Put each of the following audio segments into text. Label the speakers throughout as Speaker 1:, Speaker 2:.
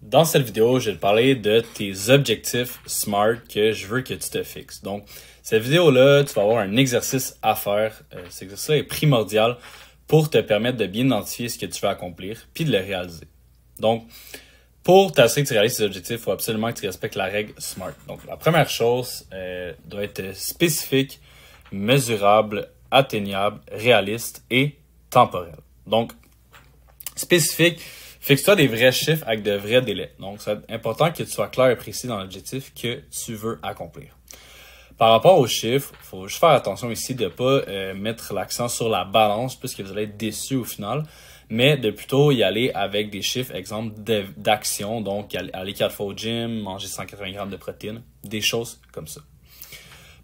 Speaker 1: Dans cette vidéo, je vais te parler de tes objectifs SMART que je veux que tu te fixes. Donc, cette vidéo-là, tu vas avoir un exercice à faire. Cet exercice-là est primordial pour te permettre de bien identifier ce que tu veux accomplir puis de le réaliser. Donc, pour t'assurer que tu réalises tes objectifs, il faut absolument que tu respectes la règle SMART. Donc, la première chose doit être spécifique, mesurable, atteignable, réaliste et temporel. Donc, spécifique, fixe-toi des vrais chiffres avec de vrais délais. Donc, c'est important que tu sois clair et précis dans l'objectif que tu veux accomplir. Par rapport aux chiffres, il faut juste faire attention ici de ne pas mettre l'accent sur la balance puisque vous allez être déçu au final, mais de plutôt y aller avec des chiffres, exemple d'action, donc aller 4 fois au gym, manger 180 grammes de protéines, des choses comme ça.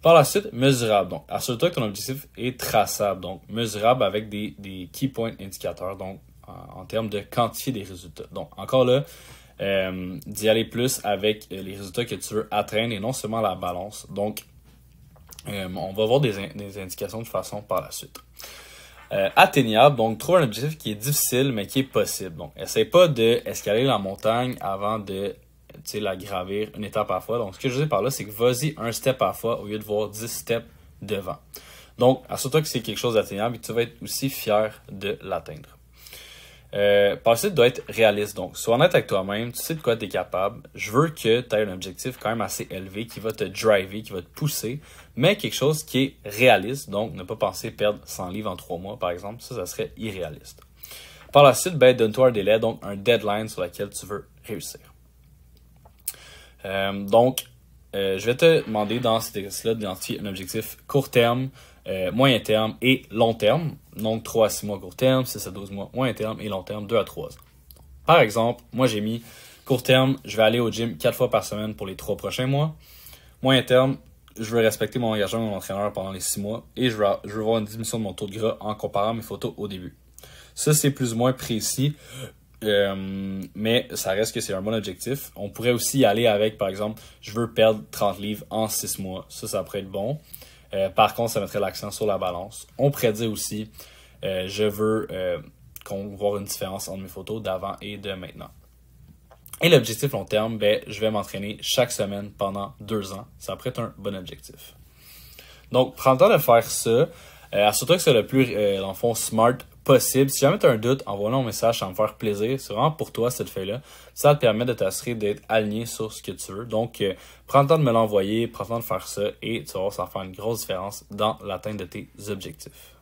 Speaker 1: Par la suite, mesurable. Donc, assure-toi que ton objectif est traçable, donc mesurable avec des key point indicateurs, donc en termes de quantifier des résultats. Donc, encore là, d'y aller plus avec les résultats que tu veux atteindre et non seulement la balance. Donc, on va voir des indications de façon par la suite. Atteignable, donc trouve un objectif qui est difficile mais qui est possible. Donc, essaye pas d'escalader la montagne avant de la gravir une étape à la fois. Donc, ce que je veux dire par là, c'est que vas-y un step à la fois au lieu de voir 10 steps devant. Donc, assure-toi que c'est quelque chose d'atteignable et que tu vas être aussi fier de l'atteindre. Par la suite, doit être réaliste. Donc, sois honnête avec toi-même, tu sais de quoi tu es capable. Je veux que tu aies un objectif quand même assez élevé qui va te driver, qui va te pousser, mais quelque chose qui est réaliste. Donc, ne pas penser perdre 100 livres en 3 mois, par exemple. Ça serait irréaliste. Par la suite, donne-toi un délai, donc un deadline sur lequel tu veux réussir. Je vais te demander dans cet exercice-là d'identifier un objectif court terme, moyen terme et long terme. Donc 3 à 6 mois court terme, 6 à 12 mois moyen terme et long terme 2 à 3 ans. Par exemple, moi j'ai mis court terme, je vais aller au gym 4 fois par semaine pour les 3 prochains mois. Moyen terme, je veux respecter mon engagement de mon entraîneur pendant les 6 mois et je veux voir une diminution de mon taux de gras en comparant mes photos au début. Ça, c'est plus ou moins précis. Mais ça reste que c'est un bon objectif. On pourrait aussi y aller avec, par exemple, je veux perdre 30 livres en 6 mois. Ça pourrait être bon. Par contre, ça mettrait l'accent sur la balance. On pourrait dire aussi, je veux voir une différence entre mes photos d'avant et de maintenant. Et l'objectif long terme, je vais m'entraîner chaque semaine pendant 2 ans. Ça pourrait être un bon objectif. Donc, prends le temps de faire ça. Assure-toi que c'est le plus, dans le fond, smart possible. Si jamais tu as un doute, envoie-moi un message, ça va me faire plaisir. C'est vraiment pour toi cette feuille-là. Ça te permet de t'assurer d'être aligné sur ce que tu veux. Donc, prends le temps de me l'envoyer, prends le temps de faire ça et tu vas voir, ça va faire une grosse différence dans l'atteinte de tes objectifs.